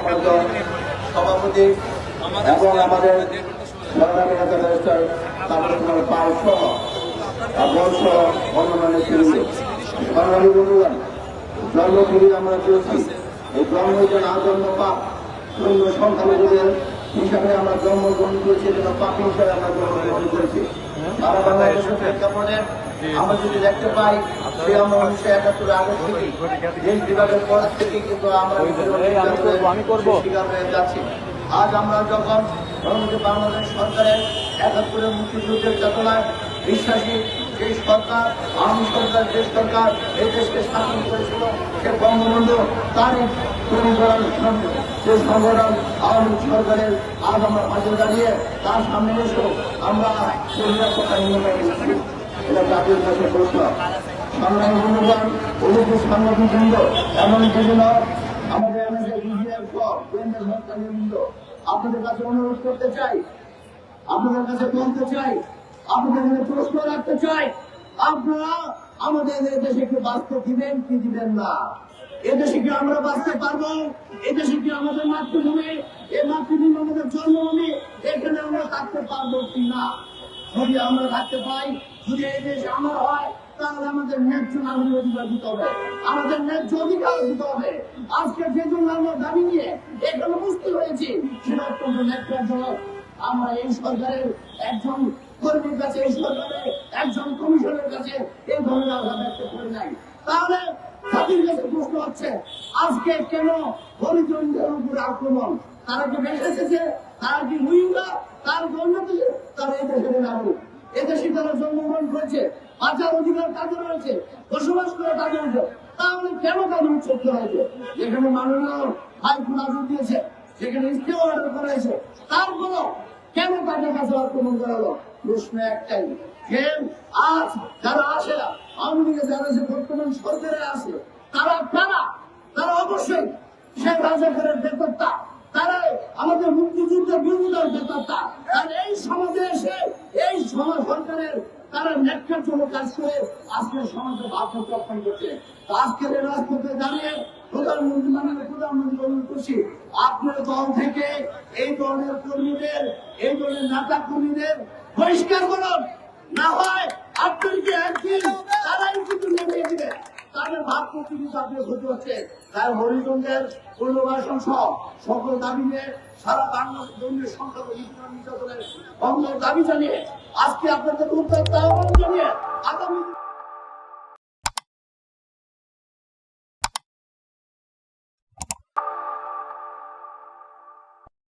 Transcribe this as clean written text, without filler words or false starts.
সম্মানিত সভাপতি এবং আমাদের সংগ্রামী নেতা ব্যারিস্টার তাপস পাল সহ বর্ষ অন্যান্য নেতৃবৃন্দ, সংগ্রামী বন্ধুগণ, জন্ম থেকে আমরা পেয়েছি এই জন্ম যেন আজন্ম পাপ, শূন্য সংখ্যালঘুদের হিসাবে আমরা জন্মগ্রহণ করেছি, যেন পাপি হিসাবে আমরা জন্মগ্রহণ করেছি। সারা বাংলাদেশের প্রেক্ষাপটে আমরা যদি দেখতে পাই যে আমরা 1971 আগস্ট থেকে দেশ বিভাগের পর থেকে কিন্তু আমরা শিকার হয়ে যাচ্ছি। আজ আমরা যখন বাংলাদেশ সরকারের 71 মুক্তিযুদ্ধের চেতনায় বিশ্বাসী যে সরকার, আওয়ামী সরকার, যে সরকার এই দেশকে শাসন করেছিল, সে বঙ্গবন্ধু তারই তৈরি করার যে সংগঠন আওয়ামী সরকারের আজ আমরা মাঝে দাঁড়িয়ে তার সামনে এসেও আমরা কথা নিয়ে এসেছি। এটা জাতীয় কাছে প্রশ্ন। সংগ্রামী বন্ধুগণ, অভিজ্ঞ সাংবাদিকবৃন্দ এবং বিভিন্ন আমাদের আপনাদের কাছে অনুরোধ করতে চাই, আপনাদের কাছে বলতে চাই, আপনাদের কাছে প্রশ্ন রাখতে চাই, আপনারা আমাদের দেশে কি বাঁচতে দিবেন কি দিবেন না? এদেশে কি আমরা বাঁচতে পারবো? এদেশে কি আমাদের মাতৃভূমি, এই মাতৃভূমি আমাদের জন্মভূমি, এখানে আমরা থাকতে পারবো কি না? যদি আমরা থাকতে পাই, যদি এই দেশ আমার হয়, তাহলে আমাদের ন্যায্য নাগরিক অধিকার দিতে হবে, আমাদের ন্যায্য অধিকার দিতে হবে। আজকে যে জন্য আমরা দাবি নিয়ে এখানে উপস্থিত হয়েছি, সেটা অত্যন্ত ন্যায্যজনক। আমরা এই সরকারের একজন কর্মীর কাছে, এই সরকারের একজন কমিশনের কাছে এই ধরনের আশা ব্যক্ত করে নাই। তাহলে জাতির কাছে প্রশ্ন হচ্ছে, আজকে কেন হরিজনদের উপর আক্রমণ? তারা কি বেশি এসেছে? তারা কি রোহিঙ্গা? তার অন্য দেশে তারা এই দেশের নাগরিক, এদেশে তারা জন্মগ্রহণ করেছে, বাঁচার অধিকার তাদের রয়েছে, বসবাস করে তাদের রয়েছে, তাহলে কেন তাদের উচ্ছেদ হয়েছে? যেখানে মাননীয় হাইকোর্ট আদেশ দিয়েছে, সেখানে স্টে অর্ডার করা হয়েছে, তারপরও কেন তাদের কাছে আক্রমণ করা হলো? প্রশ্ন একটাই, যে আজ যারা আসে আওয়ামী লীগে, যারা যে বর্তমান সরকারে আছে, তারা কারা? তারা অবশ্যই শেখ রাজাকারের বেতনটা, তারা আমাদের মুক্তিযুদ্ধের বিরোধিতার বেতনটা, আর এই সমাজে এসে এই সমাজ সরকারের তারা ন্যাক্কারজনক কাজ করে আজকের সমাজে ভারসাম্য রক্ষণ করছে। আজকের এই রাজপথে দাঁড়িয়ে প্রধানমন্ত্রী মাননীয় প্রধানমন্ত্রী অনুরোধ করছি, আপনার দল থেকে এই দলের কর্মীদের, এই দলের নেতা কর্মীদের বহিষ্কার করুন, না হয় আপনাদেরকে একদিন তারাই কিন্তু নেমে দিবে, তাদের ভাব প্রতিনিধি আপনার ক্ষতি হচ্ছে। তাই হরিজনদের পুনর্বাসন সহ সকল দাবি নিয়ে সারা বাংলাদেশের সংখ্যালঘু নির্যাতনের বন্ধ দাবি জানিয়ে আজকে আপনাদের উদ্যোগ আহ্বান জানিয়ে আগামী